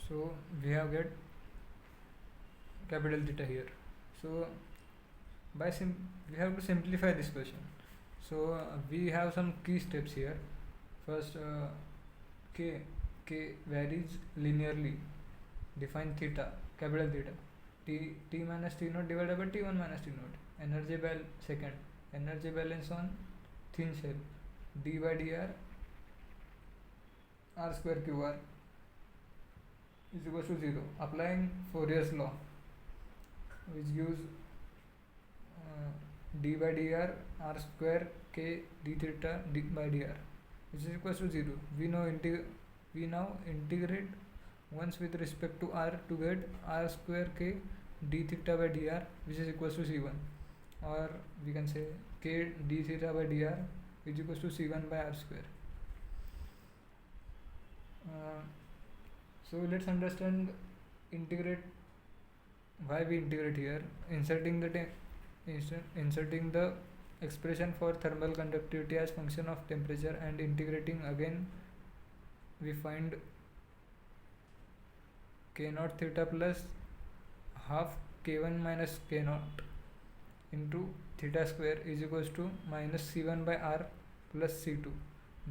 So we have get capital theta here. So we have to simplify this question. So we have some key steps here. First, k varies linearly. Define theta, capital theta. T minus T naught divided by T1 minus T naught. Energy balance on thin shell. D by dr r square qr is equals to 0. Applying Fourier's law, which gives d by dr r square k d theta d by dr, which is equals to 0. We now integrate once with respect to r to get r square k d theta by dr, which is equals to c1, or we can say k d theta by dr is equals to c1 by r square. So let's understand why we integrate here. Inserting the expression for thermal conductivity as function of temperature and integrating again, we find k naught theta plus half k1 minus k naught into theta square is equals to minus c1 by r plus c2.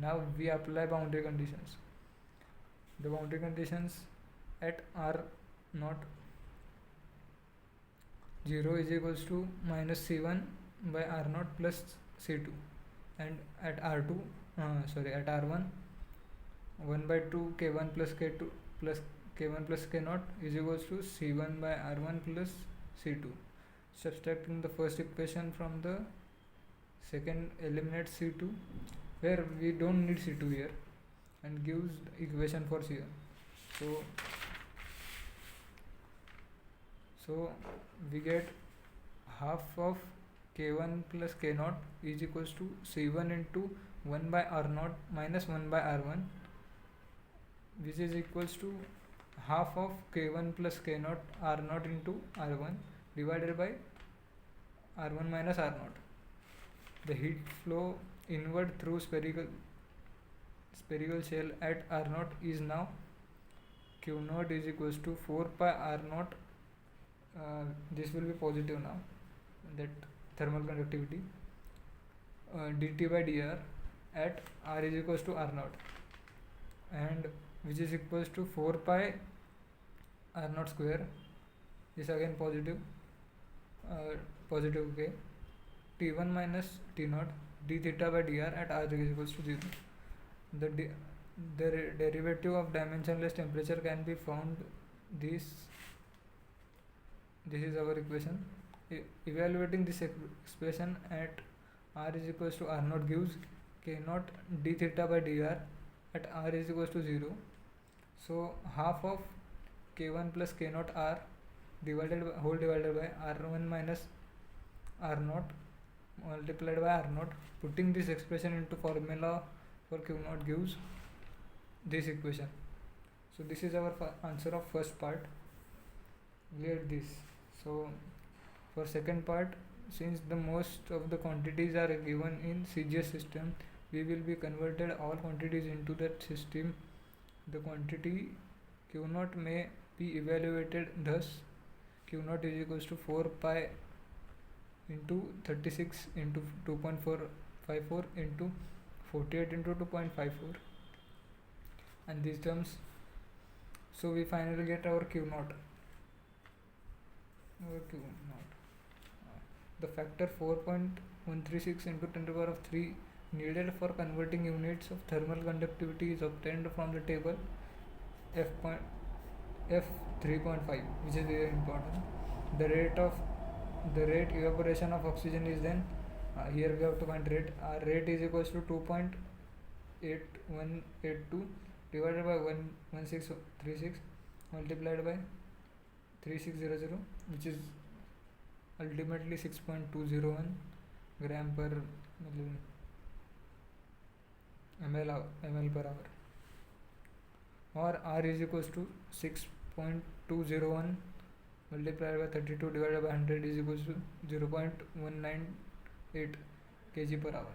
Now we apply boundary conditions. The boundary conditions at r naught 0 is equals to minus c1 by r naught plus c2, and at r1 1 by 2 k1 plus k2 plus k1 plus k naught is equals to c1 by r1 plus c2. Subtracting the first equation from the second, eliminate c2, where we don't need c2 here, and gives the equation for c1. So we get half of k1 plus k naught is equals to c1 into 1 by r naught minus 1 by r1, which is equals to half of k1 plus k naught r naught into r1 divided by r1 minus r naught. The heat flow inward through spherical shell at r naught is now q naught is equals to 4 pi r naught. This will be positive now, that thermal conductivity, dt by dr at r is equals to r naught, and which is equals to 4 pi r naught square is again positive, okay, t1 minus t naught d theta by dr at r is equals to 0. The derivative of dimensionless temperature can be found. This is our equation. Evaluating this expression at r is equals to r naught gives k naught d theta by dr at r is equals to 0. So half of k1 plus k naught r divided by r1 minus r naught multiplied by r naught. Putting this expression into formula for q naught gives this equation. So this is our answer of first part. Let this. So for second part, since the most of the quantities are given in CGS system, we will be converted all quantities into that system. The quantity q naught may be evaluated thus: q naught is equals to 4 pi into 36 into 2.454 into 48 into 2.54, and these terms. So we finally get our q naught. The factor 4.136 into 10 to the power of 3 needed for converting units of thermal conductivity is obtained from the table F3.5, which is very important. The rate evaporation of oxygen is then here we have to find rate. Our rate is equals to 2.8182 divided by 11636 multiplied by 3600, which is ultimately 6.201 gram per ml per hour, or r is equals to 6.201 multiplied by 32 divided by 100 is equals to 0.198 kg per hour.